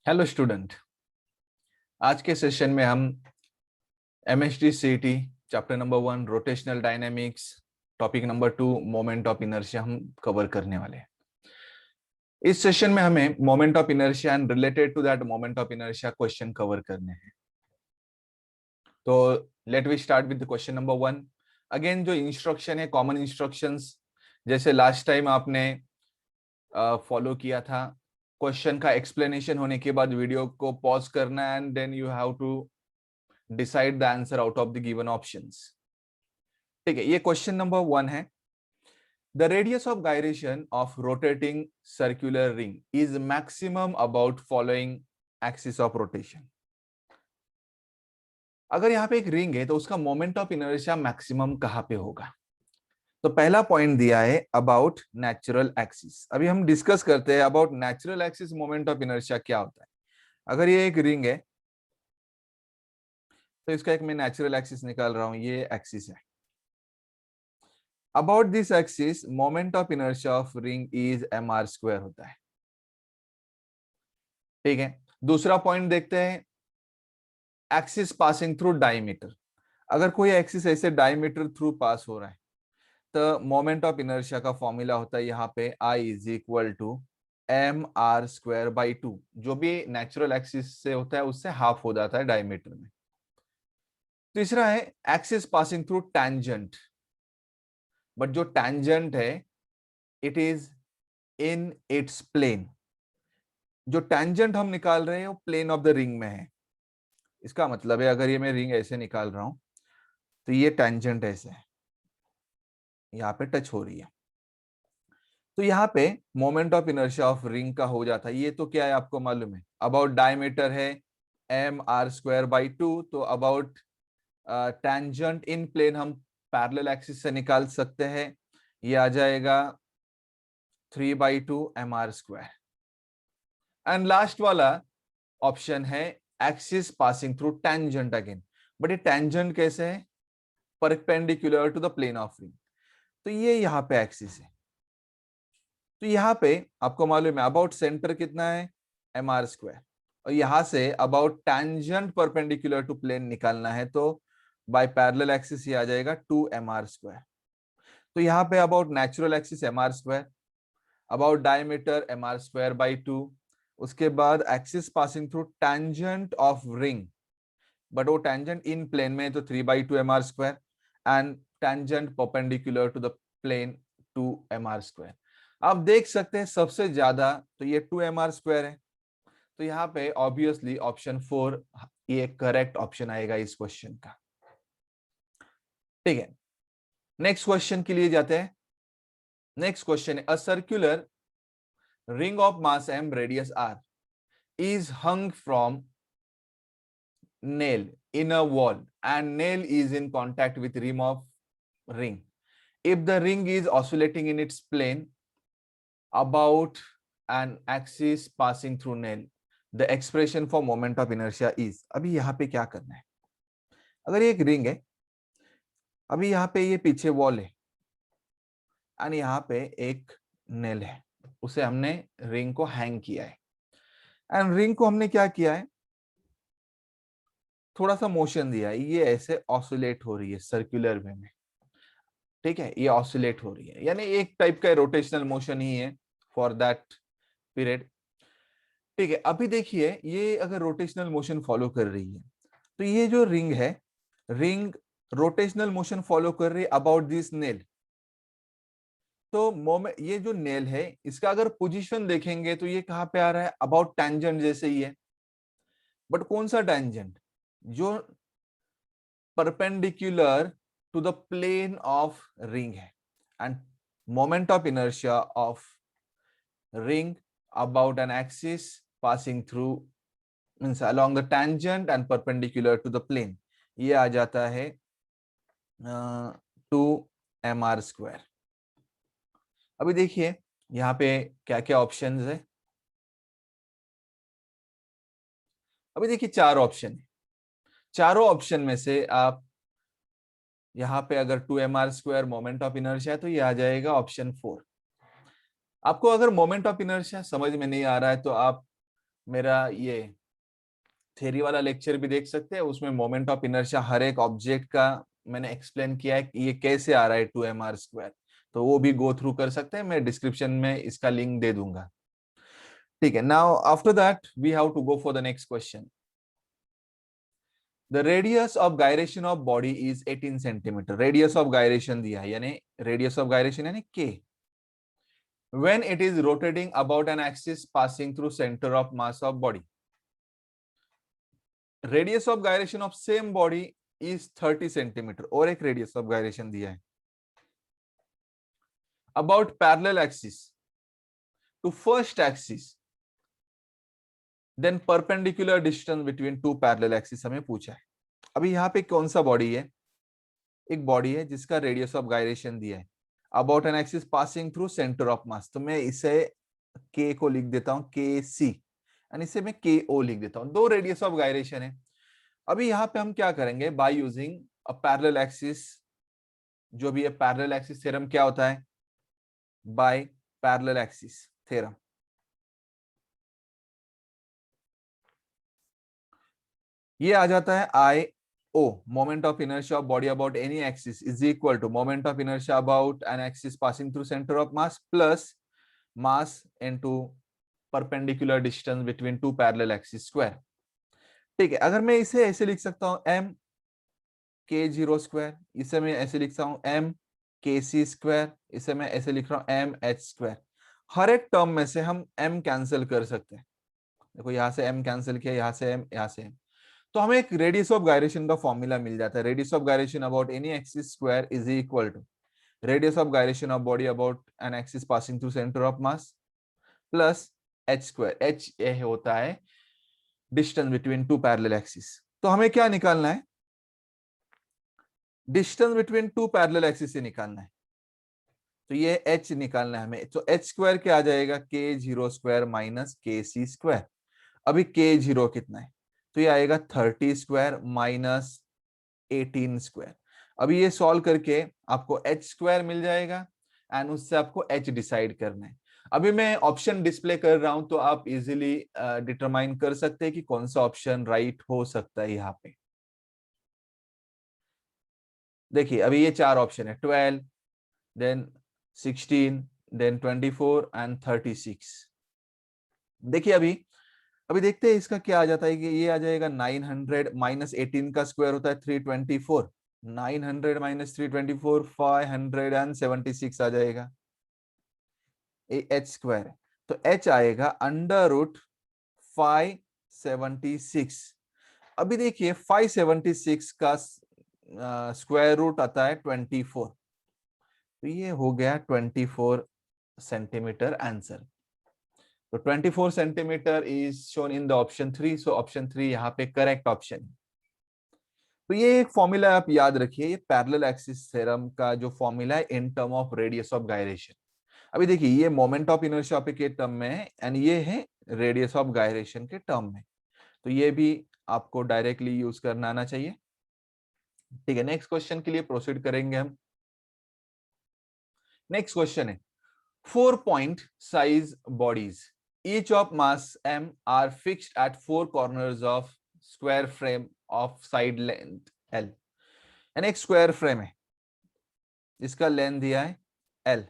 Hello student. आज के session में हम MHT CET chapter number 1 rotational dynamics topic number 2 moment of inertia हम कवर करने वाले हैं। इस सेशन में हमें moment of inertia and related to that moment of inertia question cover करने हैं। तो let we start with question number 1। Again जो इंस्ट्रक्शन है कॉमन इंस्ट्रक्शंस, जैसे लास्ट टाइम आपने फॉलो किया था। क्वेश्चन का एक्सप्लेनेशन होने के बाद वीडियो को पॉज करना and then you have to decide the answer out of the given options. ठीक है, ये क्वेश्चन नंबर 1 है। The radius of gyration of rotating circular ring is maximum about following axis of rotation. अगर यहाँ पे एक ring है तो उसका मोमेंट ऑफ इनर्शिया मैक्सिमम कहां पे होगा? तो पहला पॉइंट दिया है अबाउट नेचुरल एक्सिस। अभी हम डिस्कस करते हैं about natural axis moment of inertia क्या होता है। अगर ये एक रिंग है तो इसका एक मैं नेचुरल एक्सिस निकाल रहा हूं, ये एक्सिस है। About this axis moment of inertia of ring is mr² होता है। ठीक है, दूसरा पॉइंट देखते हैं एक्सिस पासिंग थ्रू डायमीटर। अगर कोई एक्सिस ऐसे डायमीटर थ्रू पास हो रहा है तो मोमेंट ऑफ इनर्शिया का फॉर्मूला होता है यहाँ पे I is equal to mr²/2। जो भी नेचुरल एक्सिस से होता है उससे हाफ हो जाता है डायमीटर में। तीसरा है axis passing through tangent, but जो टैंजेंट है it is in its plane. जो टैंजेंट हम निकाल रहे हैं वो प्लेन ऑफ द रिंग में है। इसका मतलब है अगर ये मैं रिंग ऐसे निकाल रहा हूं तो ये टैंजेंट ऐसे है, यहाँ पे टच हो रही है, तो यहाँ पे moment of inertia of ring का हो जाता है। ये तो क्या है आपको मालूम है, अबाउट डायमीटर है mr²/2, तो अबाउट टैंजेंट इन प्लेन हम पैरेलल एक्सिस से निकाल सकते हैं। ये आ जाएगा 3/2 mr²। एंड लास्ट वाला ऑप्शन है axis passing through tangent again, but ये टैंजेंट कैसे है? Perpendicular to the plane of ring. तो ये यहाँ पे एक्सिस है, तो यहाँ पे आपको मालूम है अबाउट सेंटर कितना है mr², और यहां से about tangent perpendicular to plane निकालना है तो बाय पैरेलल एक्सिस ये आ जाएगा 2mr²। तो यहाँ पे about natural axis mr², about diameter mr²/2, उसके बाद axis passing through tangent of ring, but वो टैंजेंट इन प्लेन में तो 3/2 mr², and tangent perpendicular to the plane 2mr²। आप देख सकते हैं सबसे ज्यादा तो ये 2mr² है, तो यहाँ पे ऑब्वियसली ऑप्शन 4 ये करेक्ट ऑप्शन आएगा इस क्वेश्चन का। ठीक है, नेक्स्ट क्वेश्चन के लिए जाते हैं। नेक्स्ट क्वेश्चन है a circular ring of mass m radius r is hung from nail in a wall and nail is in contact with rim of ring. If the ring is oscillating in its plane about an axis passing through nail, the expression for moment of inertia is। अभी यहाँ पे क्या करना है, अगर ये एक ring है, अभी यहाँ पे ये पीछे वॉल है और यहाँ पे एक नेल है, उसे हमने रिंग को हैंग किया है एंड रिंग को हमने क्या किया है, थोड़ा सा मोशन दिया है, ये ऐसे ऑसिलेट हो रही है सर्कुलर वे में। ठीक है, ये ऑसिलेट हो रही है, यानी एक टाइप का रोटेशनल मोशन ही है फॉर दैट पीरियड। ठीक है, अभी देखिए ये अगर रोटेशनल मोशन फॉलो कर रही है तो ये जो रिंग है, रिंग रोटेशनल मोशन फॉलो कर रही है अबाउट दिस नेल। तो मोमेंट, ये जो नेल है इसका अगर पोजीशन देखेंगे तो ये कहां पे आ रहा है, अबाउट टैंजेंट जैसे ही है, बट कौन सा टैंजेंट? जो perpendicular to the plane of ring है। And moment of inertia of ring about an axis passing through means along the tangent and perpendicular to the plane, ये आ जाता है 2mr²। अभी देखिए यहाँ पे क्या क्या ऑप्शंस है। अभी देखिए 4 ऑप्शन है, चारों ऑप्शन में से आप यहाँ पे अगर 2mr² मोमेंट ऑफ इनर्शिया है तो ये आ जाएगा ऑप्शन 4। आपको अगर मोमेंट ऑफ इनर्शिया समझ में नहीं आ रहा है तो आप मेरा ये थ्योरी वाला लेक्चर भी देख सकते हैं, उसमें मोमेंट ऑफ इनर्शिया हर एक ऑब्जेक्ट का मैंने एक्सप्लेन किया है कि ये कैसे आ रहा है 2mr², तो वो भी गो थ्रू कर सकते हैं, मैं डिस्क्रिप्शन में इसका लिंक दे दूंगा। ठीक है, now after that we have to go for the next question. The radius of gyration of body is 18 centimetre. Radius of gyration दिया है, यानी रेडियस ऑफ गायरेशन यानी के, when it is rotating about an axis passing through center of mass of body. Radius of gyration of same body is 30 centimeter. और एक radius of gyration दिया है about parallel axis to first axis, then perpendicular distance between two parallel axis हमें पूछा है। अभी यहाँ पे कौन सा बॉडी है? एक बॉडी है जिसका रेडियस ऑफ गायरेशन दिया है about an axis passing through centre of मास, तो मैं इसे के को लिख देता हूं के सी, एंड इसे मैं के ओ लिख देता हूं। दो रेडियस ऑफ गायरेशन है। अभी यहाँ पे हम क्या करेंगे, by using a parallel axis, जो भी है पैरेलल एक्सिस थ्योरम क्या होता है, बाय पैरेलल एक्सिस थ्योरम। ये आ जाता है I O, moment of inertia of body about any axis is equal to moment of inertia about an axis passing through centre of mass plus mass into perpendicular distance between two parallel axis square. ठीक है, अगर मैं इसे ऐसे लिख सकता हूं M के जीरो स्क्वायर, इसे मैं ऐसे लिख सकता हूं एम के सी स्क्वायर, इसे मैं ऐसे लिख रहा हूं एम एच स्क्वायर। हर एक टर्म में से हम एम कैंसिल कर सकते हैं। देखो यहां से एम कैंसिल किया, यहां से एम, यहां से एम, तो हमें एक रेडियस ऑफ गायरेशन का फॉर्मूला मिल जाता है। Radius of gyration about any axis square is equal to radius of gyration of body about an axis passing through centre of mass plus H square. H ये होता है distance between two parallel axis. तो हमें क्या निकालना है, distance between two parallel axis से निकालना है। तो ये एच निकालना है हमें, तो एच स्क्वायर क्या आ जाएगा, के जीरो स्क्वायर माइनस के सी स्क्वायर। अभी के जीरो कितना है, तो ये आएगा 30 स्क्वायर माइनस 18 स्क्वायर। अभी ये सॉल्व करके आपको एच स्क्वायर मिल जाएगा एंड उससे आपको एच डिसाइड करना है। अभी मैं ऑप्शन डिस्प्ले कर रहा हूं, तो आप इजीली डिटरमाइन कर सकते हैं कि कौन सा ऑप्शन राइट हो सकता है। यहाँ पे देखिए अभी ये चार ऑप्शन है, 12, देन 16, देन 24 एंड 36। देखिए अभी देखते हैं इसका क्या आ जाता है कि ये आ जाएगा 900 माइनस 18 का स्क्वायर होता है 324, 900 माइनस 324 576 आ जाएगा। एच स्क्वायर है तो एच आएगा अंडर रूट 576। अभी देखिए 576 का स्क्वायर रूट आता है 24, तो ये हो गया 24 सेंटीमीटर आंसर। तो 24 centimetre is shown in the option 3, so option 3 यहाँ पे करेक्ट ऑप्शन है। तो ये एक फॉर्मूला आप याद रखिए, ये पैरेलल एक्सिस थ्योरम का जो फॉर्मूला है in term of radius of gyration. अभी देखिए ये मोमेंट ऑफ इनर्शिया के टर्म में है एंड ये है रेडियस ऑफ गायरेशन के टर्म में, तो ये भी आपको डायरेक्टली यूज करना आना चाहिए। ठीक है, नेक्स्ट क्वेश्चन के लिए प्रोसीड करेंगे हम। नेक्स्ट क्वेश्चन है 4 point size bodies each of mass m are fixed at 4 corners of square frame of side length l, यानी एक स्क्वायर फ्रेम है जिसका लेंथ दिया है l।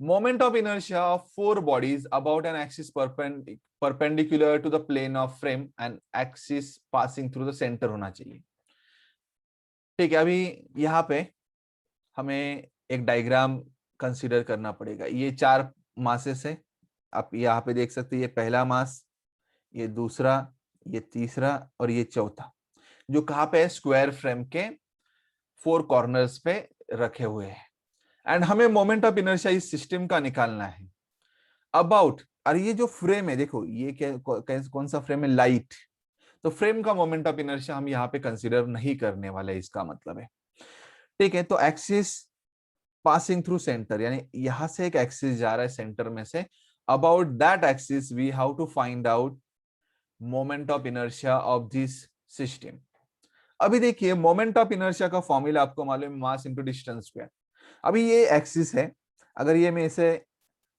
Moment of inertia of 4 bodies about an axis perpendicular to the plane of frame and axis passing through the center होना चाहिए। ठीक है, अभी यहाँ पे हमें एक डायग्राम कंसीडर करना पड़ेगा। ये 4 मासेस है, आप यहाँ पे देख सकते हैं, ये पहला मास, ये दूसरा, ये तीसरा और ये चौथा, जो कहाँ पे है, स्क्वायर फ्रेम के 4 कॉर्नर्स पे रखे हुए हैं। एंड हमें मोमेंट ऑफ इनर्शिया इस सिस्टम का निकालना है अबाउट, और ये जो फ्रेम है देखो ये कौन सा फ्रेम है, लाइट, तो फ्रेम का मोमेंट ऑफ इनर्शिया हम यहाँ पे कंसीडर नहीं करने वाले, इसका मतलब है। ठीक है, तो एक्सिस पासिंग थ्रू सेंटर, यानी यहां से एक एक्सिस जा रहा है सेंटर में से, about that axis we have to find out moment of inertia of this system. अभी देखिए मोमेंट ऑफ इनर्शिया का फॉर्मूला आपको मालूम है, मास इनटू डिस्टेंस स्क्वायर। अभी ये एक्सिस है, अगर ये मैं इसे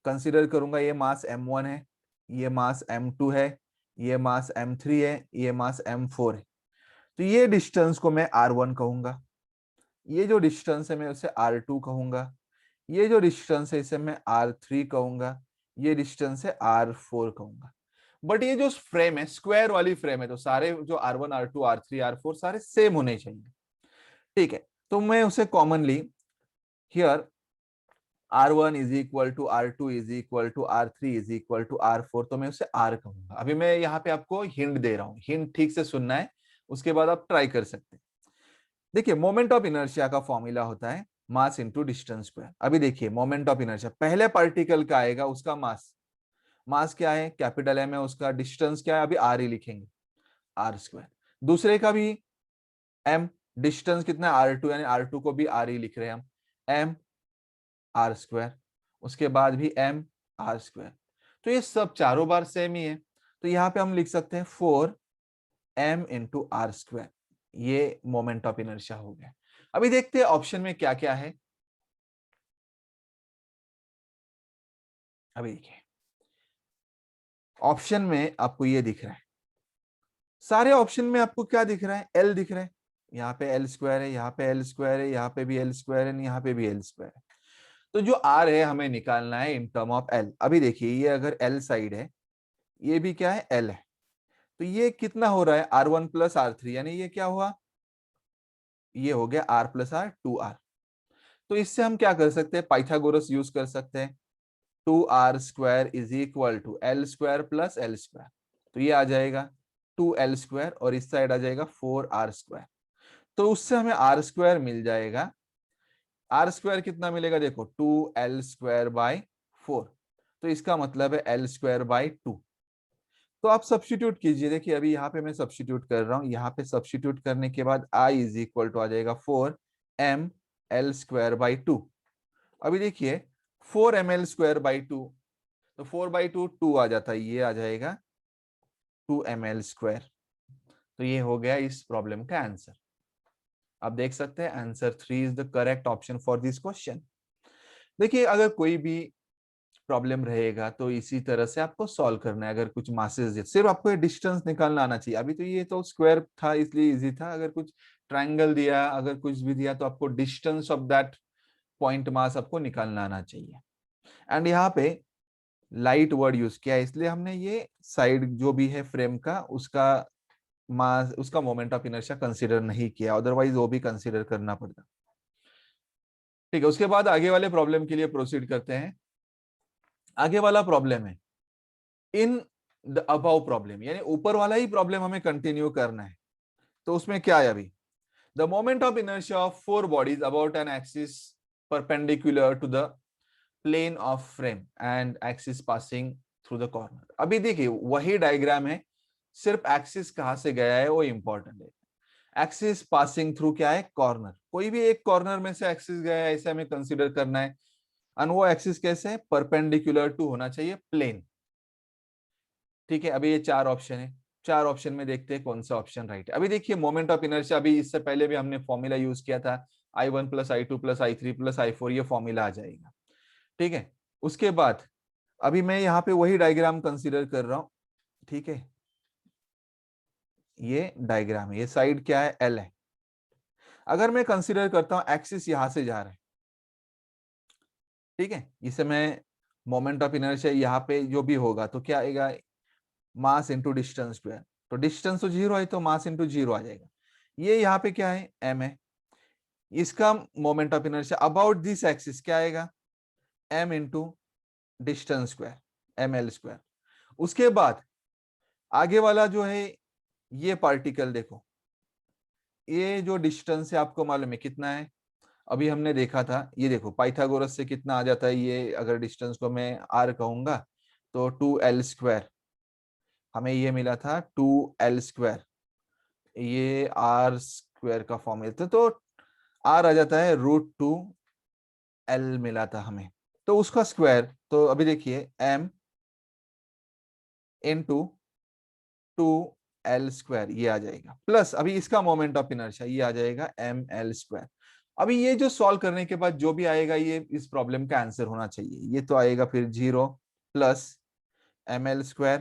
कंसीडर करूंगा, ये मास m1 है, ये मास m2 है, ये मास m3 है, ये मास m4 है। तो ये डिस्टेंस को मैं r1 कहूंगा, ये जो डिस्टेंस है मैं उसे r2 कहूंगा, ये जो डिस्टेंस है इसे मैं r3 कहूंगा, ये डिस्टेंस है r4 कहूंगा। बट ये जो फ्रेम है स्क्वायर वाली फ्रेम है, तो सारे जो r1 r2 r3 r4 सारे सेम होने चाहिए। ठीक है, तो मैं उसे commonly here r1 is equal to r2 is equal to r3 is equal to r4, तो मैं उसे r कहूंगा। अभी मैं यहाँ पे आपको हिंट दे रहा हूँ, हिंट ठीक से सुनना है, उसके बाद आप ट्राई कर सकते हैं। देखिए मोमेंट ऑफ इनर्शिया का फॉर्मूला होता है मास इंटू डिस्टेंस स्क्वायर। अभी देखिए मोमेंट ऑफ इनर्शिया, पहले पार्टिकल का आएगा उसका मास, मास क्या है कैपिटल एम है, उसका डिस्टेंस क्या है अभी आर ही लिखेंगे, आर स्क्वायर। दूसरे का भी एम, डिस्टेंस कितना है r2, यानी r2 को भी आर ही लिख रहे हैं हम, एम आर स्क्वायर, उसके बाद भी एम आर स्क्वायर। तो ये सब चारों बार सेम ही है, तो यहाँ पे हम लिख सकते हैं 4m इंटू आर स्क्वायर। ये मोमेंट ऑफ इनर्शिया हो गया। अभी देखते हैं ऑप्शन में क्या क्या है। अभी देखिए ऑप्शन में आपको ये दिख रहा है, सारे ऑप्शन में आपको क्या दिख रहा है, एल दिख रहा है। यहाँ पे एल स्क्वायर है, यहाँ पे एल स्क्वायर है, यहाँ पे भी एल स्क्वायर है, यहाँ पे भी एल स्क्वायर है। तो जो आर है हमें निकालना है इन टर्म ऑफ एल। अभी देखिए ये अगर एल साइड है, ये भी क्या है एल है, तो ये कितना हो रहा है r1 प्लस r3, यानी ये क्या हुआ, ये हो गया r प्लस r 2r। तो इससे हम क्या कर सकते हैं, पाइथागोरस यूज कर सकते हैं, 2r square is equal to L square plus L square. तो ये आ जाएगा 2l स्क्वायर और इस साइड आ जाएगा 4r स्क्वायर। तो उससे हमें r स्क्वायर मिल जाएगा। r स्क्वायर कितना मिलेगा, देखो 2l स्क्वायर बाई 4, तो इसका मतलब है l स्क्वायर बाई 2। तो आप सब्स्टिट्यूट कीजिए, देखिए अभी यहाँ पे मैं सब्स्टिट्यूट कर रहा हूँ, यहाँ पे सब्स्टिट्यूट करने के बाद i इज इक्वल टू आ जाएगा 4m l स्क्वायर बाई 2। अभी देखिए 4m l स्क्वायर बाई 2, तो 4/2 2 आ जाता है, ये आ जाएगा 2m l स्क्वायर। तो ये हो गया इस प्रॉब्लम का आंसर। आप देख सकते हैं answer 3 is the correct option for this question. देखिए अगर कोई भी प्रॉब्लम रहेगा तो इसी तरह से आपको सॉल्व करना है। अगर कुछ मासेस, सिर्फ आपको डिस्टेंस निकालना आना चाहिए। अभी तो ये तो स्क्वायर था इसलिए इजी था, अगर कुछ ट्रायंगल दिया, अगर कुछ भी दिया, तो आपको distance of that point mass आपको निकालना आना चाहिए। एंड यहाँ पे लाइट वर्ड यूज किया है, इसलिए हमने ये साइड जो भी है फ्रेम का उसका मास, उसका मोमेंट ऑफ इनर्शिया कंसीडर नहीं किया, अदरवाइज वो भी कंसीडर करना पड़ता। ठीक है, उसके बाद आगे वाले प्रॉब्लम के लिए प्रोसीड करते हैं। आगे वाला प्रॉब्लम है इन द अबव प्रॉब्लम, यानी ऊपर वाला ही प्रॉब्लम हमें कंटिन्यू करना है। तो उसमें क्या है, अभी the moment of inertia of 4 bodies about an axis perpendicular to the plane of frame and axis passing through the corner. अभी देखिए वही डायग्राम है, सिर्फ एक्सिस कहां से गया है वो इंपॉर्टेंट है। एक्सिस पासिंग थ्रू क्या है, कॉर्नर, कोई भी एक कॉर्नर में से एक्सिस गया है ऐसे हमें कंसीडर करना है। और वो एक्सिस कैसे है, परपेंडिकुलर टू होना चाहिए प्लेन। ठीक है, अभी ये 4 ऑप्शन है, 4 ऑप्शन में देखते हैं कौन सा ऑप्शन राइट है। अभी देखिए मोमेंट ऑफ इनर्शिया, अभी इससे पहले भी हमने फॉर्मूला यूज किया था, I1 plus I2 plus I3 plus I4, ये फॉर्मूला आ जाएगा। ठीक है, उसके बाद अभी मैं यहाँ पे वही डायग्राम कंसीडर कर रहा हूं। ठीक है, ये डायग्राम है, ये साइड क्या है, L है। अगर मैं कंसीडर करता हूं एक्सिस यहां से जा रहा है, ठीक है, इसे मैं मोमेंट ऑफ इनर्शिया यहाँ पे जो भी होगा तो क्या आएगा, मास इंटू डिस्टेंस स्क्वायर। तो डिस्टेंस तो 0 है तो मास इंटू 0 आ जाएगा। ये यहाँ पे क्या है, m है, इसका moment of inertia about this axis क्या आएगा, m into distance square, ml square. उसके बाद आगे वाला जो है ये पार्टिकल, देखो ये जो डिस्टेंस है आपको मालूम है कितना है, अभी हमने देखा था, ये देखो पाइथागोरस से कितना आ जाता है, ये अगर डिस्टेंस को मैं r कहूंगा तो 2l स्क्वायर, हमें ये मिला था 2l स्क्वायर, ये r स्क्वायर का फॉर्मूला था, तो r आ जाता है √2l मिला था हमें, तो उसका स्क्वायर, तो अभी देखिए m इंटू 2l स्क्वायर ये आ जाएगा, प्लस अभी इसका मोमेंट ऑफ इनर्शिया ये आ जाएगा ml स्क्वायर। अभी ये जो सॉल्व करने के बाद जो भी आएगा ये इस प्रॉब्लम का आंसर होना चाहिए। ये तो आएगा फिर 0 plus ml square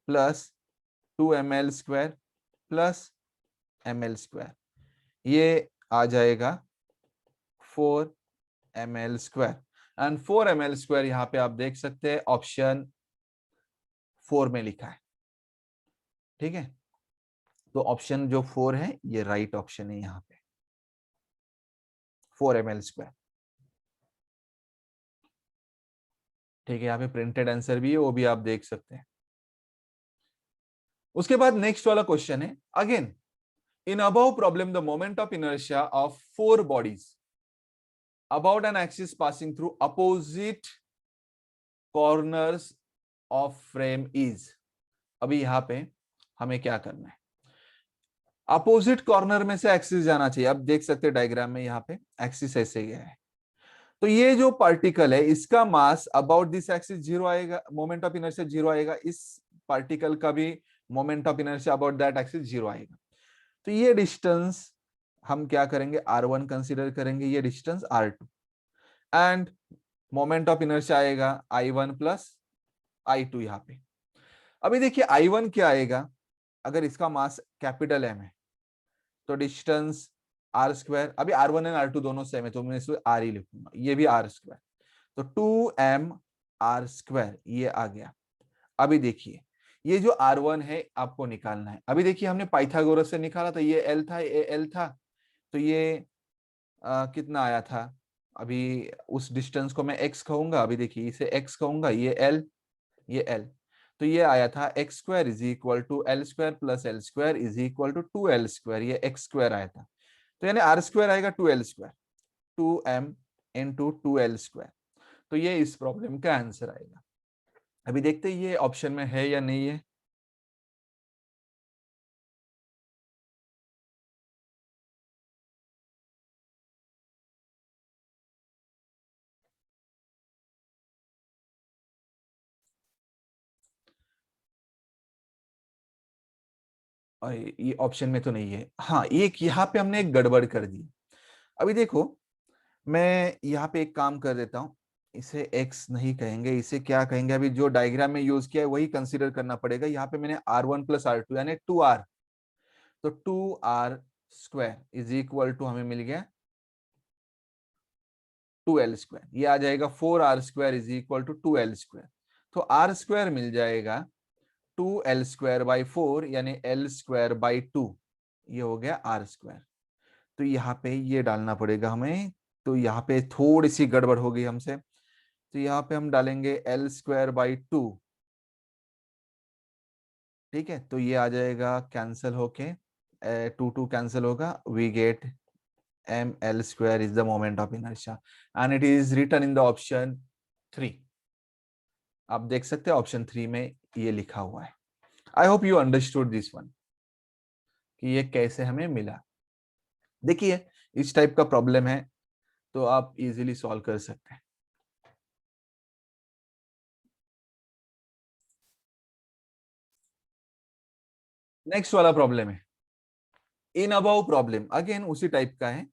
plus 2 ml² plus ml², ये आ जाएगा 4 ml²। एंड 4 ml² यहाँ पे आप देख सकते हैं ऑप्शन 4 में लिखा है। ठीक है, तो ऑप्शन जो 4 है ये राइट ऑप्शन है यहाँ पे, 4 ml²। ठीक है, यहाँ पे प्रिंटेड आंसर भी है, वो भी आप देख सकते हैं। उसके बाद नेक्स्ट वाला क्वेश्चन है, again in above problem the moment of inertia of 4 bodies about an axis passing through opposite corners of frame is. अभी यहां पे हमें क्या करना है, अपोजिट कॉर्नर में से एक्सिस जाना चाहिए। अब देख सकते हैं डायग्राम में यहाँ पे एक्सिस ऐसे गया है, तो ये जो पार्टिकल है इसका मास अबाउट दिस एक्सिस 0 आएगा, मोमेंट ऑफ इनर्शिया 0 आएगा, इस पार्टिकल का भी moment of inertia about that axis 0 आएगा। तो ये डिस्टेंस हम क्या करेंगे, r1 कंसीडर करेंगे, ये distance r2, and moment of inertia आएगा i1 प्लस i2 यहाँ पे। अभी देखिए i1 क्या आएगा, अगर इसका मास कैपिटल M है तो डिस्टेंस r², अभी r1 एंड r2 दोनों सेम है तो मैं इसमें r ही लिखूंगा, ये भी r², तो 2m r², ये आ गया। अभी देखिए ये जो r1 है आपको निकालना है। अभी देखिए हमने पाइथागोरस से निकाला था, ये l था, ये l था, तो ये कितना आया था, अभी उस डिस्टेंस को मैं x कहूंगा, अभी देखिए इसे x कहूंगा, ये l, ये l, तो ये आया था x² is equal to l² plus l² is equal to 2l², ये x² आया था, तो यानी r² आएगा 2l², 2m इंटू 2l², तो ये इस प्रॉब्लम का आंसर आएगा। अभी देखते हैं ये ऑप्शन में है या नहीं है। और ये ऑप्शन में तो नहीं है। हाँ, एक यहाँ पे हमने एक गड़बड़ कर दी। अभी देखो मैं यहाँ पे एक काम कर देता हूँ, इसे x नहीं कहेंगे, इसे क्या कहेंगे, अभी जो डायग्राम में यूज किया है वही कंसीडर करना पड़ेगा। यहाँ पे मैंने r1 प्लस r2 यानी 2r, तो 2r² इज इक्वल टू हमें मिल गया 2l², ये आ जाएगा 4r² is equal to 2l², तो r² मिल जाएगा 2l²/4 यानी l²/2, ये हो गया r²। तो यहाँ पे ये डालना पड़ेगा हमें, तो यहाँ पे थोड़ी सी गड़बड़ हो गई हमसे, तो यहाँ पे हम डालेंगे l²/2। ठीक है, तो ये आ जाएगा कैंसिल होके, 2 कैंसिल होगा, we get ml² is the moment of inertia and it is written in the option 3। आप देख सकते हैं ऑप्शन 3 में ये लिखा हुआ है। I hope you understood this one कि ये कैसे हमें मिला। देखिए इस टाइप का प्रॉब्लम है तो आप इजीली सॉल्व कर सकते हैं। नेक्स्ट वाला प्रॉब्लम है इन अबाउ प्रॉब्लम, अगेन उसी टाइप का है।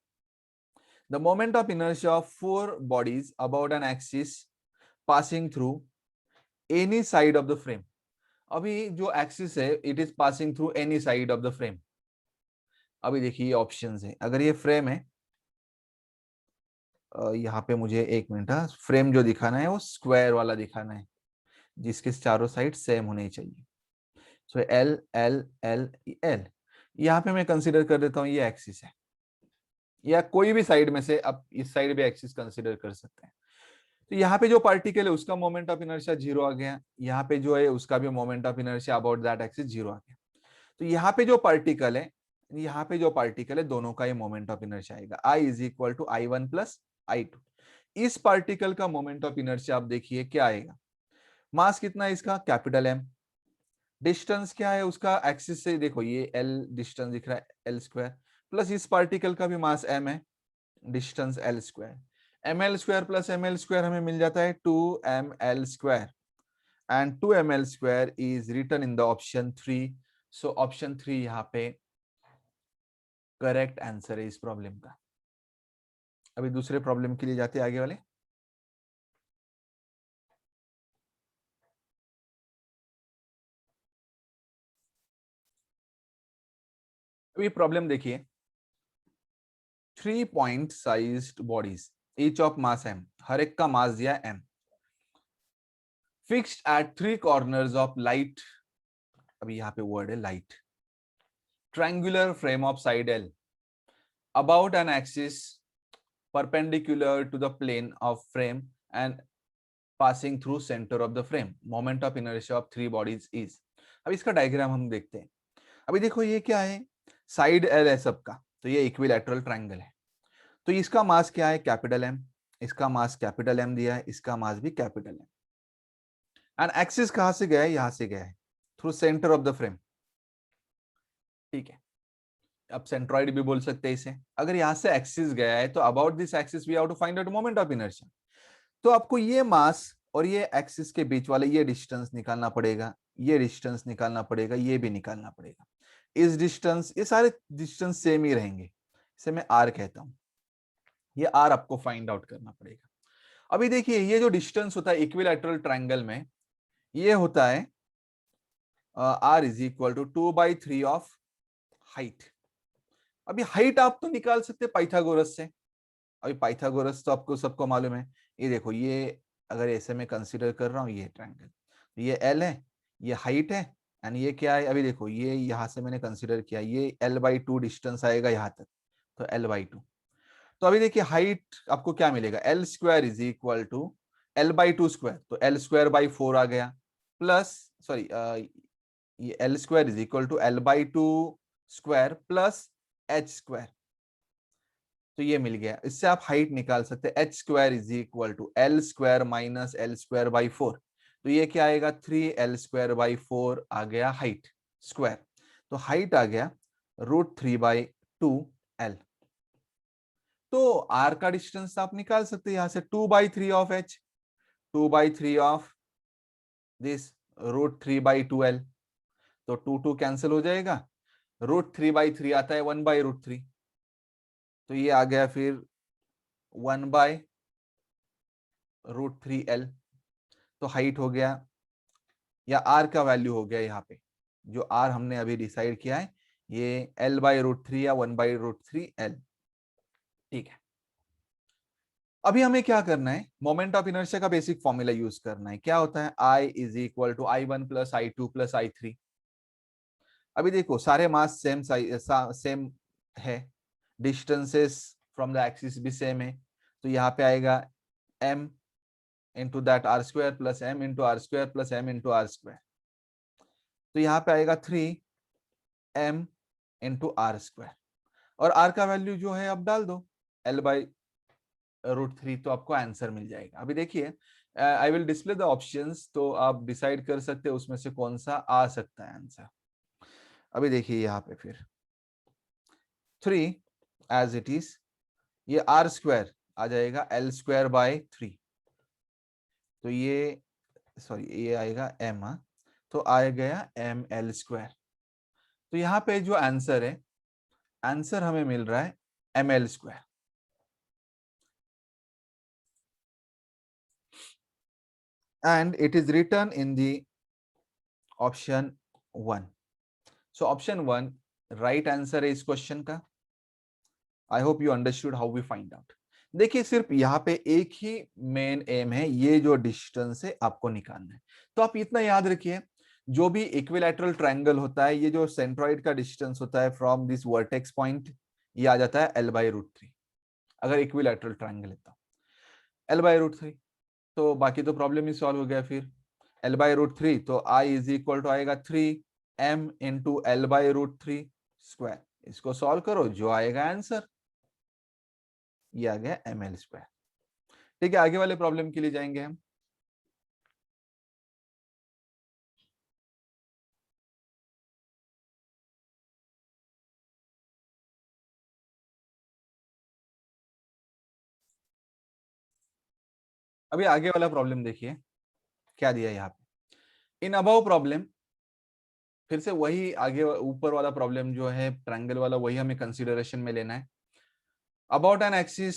The moment of inertia of 4 bodies about an axis passing through any side of the frame. अभी जो एक्सिस है it is passing through any side of the frame. अभी देखिए ये ऑप्शंस है, अगर ये फ्रेम है, यहाँ पे मुझे एक मिनट, फ्रेम जो दिखाना है वो स्क्वायर वाला दिखाना है जिसके चारों साइड सेम होने चाहिए। So L L L L, यहाँ पे मैं कंसीडर कर देता हूँ ये एक्सिस है, या कोई भी साइड में से आप इस साइड भी एक्सिस कंसीडर कर सकते हैं। तो यहाँ पे जो पार्टिकल है उसका मोमेंट ऑफ इनर्शिया 0 आ गया, यहाँ पे जो है उसका भी moment of inertia about that axis 0 आ गया। तो यहाँ पे जो पार्टिकल है, यहाँ पे जो पार्टिकल है दोनों का ही मोमेंट ऑफ इनर्शिया आएगा, I is equal to I1 plus I2। इस पार्टिकल का मोमेंट ऑफ इनर्शिया आप देखिए क्या आएगा, मास कितना है इसका, कैपिटल M, डिस्टेंस क्या है उसका एक्सिस से, देखो ये L डिस्टेंस दिख रहा है l², प्लस इस पार्टिकल का भी मास M है, distance l², ml² plus ml² हमें मिल जाता है 2ml², and 2ml² is written in the option 3। So option 3 यहाँ पे करेक्ट आंसर है इस प्रॉब्लम का। अभी दूसरे प्रॉब्लम के लिए जाते हैं आगे वाले। अभी प्रॉब्लम देखिए, 3 point sized bodies, each of mass m, हर एक का मास दिया m, fixed at 3 corners of light, अभी यहाँ पे वर्ड है light, triangular frame of side l, about an axis perpendicular to the plane of frame and passing through center of the frame, moment of inertia of 3 bodies is। अब इसका diagram हम देखते हैं। अभी देखो ये क्या है, साइड एल है सबका, तो ये इक्विलैटरल ट्रायंगल है, तो इसका मास क्या है कैपिटल एम, इसका मास कैपिटल एम दिया है, इसका मास भी कैपिटल एम, एंड एक्सिस कहां से गया है, यहां से गया है, through centre of the frame. ठीक है, अब सेंट्रॉइड भी बोल सकते हैं इसे। अगर यहां से एक्सिस गया है तो about this axis we have to find out moment of inertia. तो आपको ये मास और ये एक्सिस के बीच वाला ये डिस्टेंस निकालना पड़ेगा, ये डिस्टेंस निकालना पड़ेगा, ये भी निकालना पड़ेगा। इस डिस्टेंस, ये सारे डिस्टेंस सेम ही रहेंगे, इसे मैं आर कहता हूं, ये आर आपको फाइंड आउट करना पड़ेगा। अभी देखिए ये जो डिस्टेंस होता है इक्विलैटरल ट्रायंगल में, ये होता है R is equal to 2/3 of height. अभी हाइट आप तो निकाल सकते पाइथागोरस से, अभी पाइथागोरस तो आपको सबको मालूम है। ये देखो, ये अगर ऐसे में कंसीडर कर रहा हूँ ये ट्रायंगल, ये एल है, ये हाइट है, एंड ये क्या है, अभी देखो ये यहां से मैंने कंसीडर किया, ये l/2 डिस्टेंस आएगा यहाँ तक, तो l/2। तो अभी देखिए हाइट आपको क्या मिलेगा, L square is equal to l/2 square, तो l²/4 आ गया, प्लस सॉरी ये l square is equal to l/2 square plus h square, तो ये मिल गया। इससे आप हाइट निकाल सकते हैं, H square is equal to L square minus l²/4, तो ये क्या आएगा 3l²/4 आ गया हाइट स्क्वायर, तो हाइट आ गया √3/2l। तो r का डिस्टेंस आप निकाल सकते हैं यहां से 2/3 of h, 2/3 of this √3/2l, तो 2 कैंसिल हो जाएगा, √3/3 आता है 1/√3, तो ये आ गया फिर 1/√3l, तो हाइट हो गया, या r का वैल्यू हो गया यहाँ पे, जो r हमने अभी डिसाइड किया है, ये l/√3 या 1/√3l। ठीक है, अभी हमें क्या करना है, मोमेंट ऑफ इनर्शिया का बेसिक फॉर्मूला यूज करना है। क्या होता है, I is equal to I1 plus I2 plus I3। अभी देखो सारे मास सेम है, डिस्टेंसेस फ्रॉम द एक्सिस भी सेम है, तो यहाँ पे आएगा m into that R square plus m into R square plus m into R square, तो यहाँ पे आएगा 3m इंटू आर स्क्वायर, और r का वैल्यू जो है आप डाल दो l/√3, तो आपको आंसर मिल जाएगा। अभी देखिए I will display the options, तो आप डिसाइड कर सकते हैं उसमें से कौन सा आ सकता है आंसर। अभी देखिए यहाँ पे फिर 3 एज इट इज, ये आर स्क्वायर आ जाएगा l²/3, तो ये सॉरी ये आएगा m, तो आ गया ml², तो यहाँ पे जो आंसर है, आंसर हमें मिल रहा है ml², and it is written in the option 1। so option 1 right answer है इस क्वेश्चन का। I hope you understood how we find out। देखिए सिर्फ यहाँ पे एक ही मेन एम है, ये जो डिस्टेंस है आपको निकालना है। तो आप इतना याद रखिए, जो भी इक्विलैटरल ट्रायंगल होता है, ये जो सेंट्रॉइड का डिस्टेंस होता है फ्रॉम दिस वर्टेक्स पॉइंट, ये आ जाता है l/√3, अगर इक्विलैटरल ट्रायंगल है तो l/√3, तो बाकी तो प्रॉब्लम ही सॉल्व हो गया। फिर l/√3, तो I इज इक्वल टू आएगा 3m इंटू l/√3 स्क्वायर, इसको सॉल्व करो, जो आएगा आंसर ये आ गया ml²। ठीक है, आगे वाले प्रॉब्लम के लिए जाएंगे हम। अभी आगे वाला प्रॉब्लम देखिए क्या दिया यहाँ पे, इन अबव प्रॉब्लम, फिर से वही आगे ऊपर वाला प्रॉब्लम जो है ट्रायंगल वाला, वही हमें कंसीडरेशन में लेना है। About an axis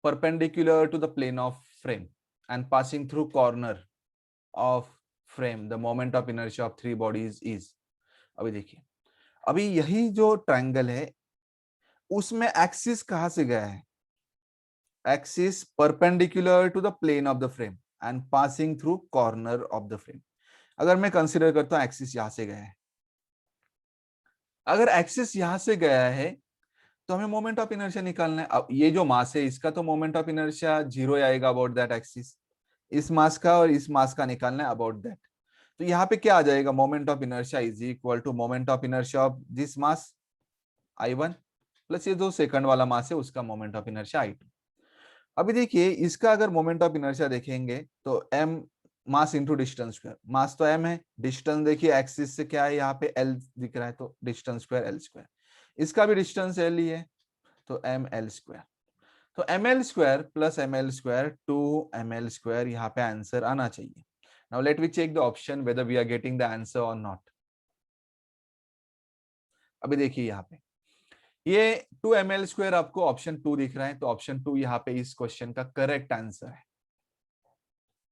perpendicular to the plane of frame and passing through corner of frame, the moment of inertia of 3 bodies is. अभी देखिए अभी यही जो ट्रायंगल है उसमें एक्सिस कहां से गया है? Axis perpendicular to the plane of the frame and passing through corner of the frame. अगर मैं कंसीडर करता हूं एक्सिस यहां से गया है, अगर एक्सिस यहां से गया है तो हमें मोमेंट ऑफ इनर्शिया निकालना है। अब ये जो मास है इसका तो मोमेंट ऑफ इनर्शिया जीरो आएगा अबाउट दैट एक्सिस, इस मास का और इस मास का निकालना है अबाउट दैट। तो यहाँ पे क्या आ जाएगा? Moment of inertia is equal to moment of inertia of this mass I1 plus ये जो सेकंड वाला मास है उसका मोमेंट ऑफ इनर्शिया I2। अभी देखिए इसका अगर मोमेंट ऑफ इनर्शिया देखेंगे तो m mass into distance square, mass तो m है, डिस्टेंस देखिए एक्सिस से क्या है यहाँ पे l दिख रहा है तो डिस्टेंस स्क्वायर l स्क्वायर, इसका भी डिस्टेंस l ही है तो ml स्क्वायर। तो ml square plus ml square 2ml square यहाँ पे आंसर आना चाहिए। Now let we check the option whether we are getting the answer or not. अभी देखिए यहाँ पे ये 2ml स्क्वायर आपको ऑप्शन 2 दिख रहा है तो ऑप्शन 2 यहाँ पे इस क्वेश्चन का करेक्ट आंसर है।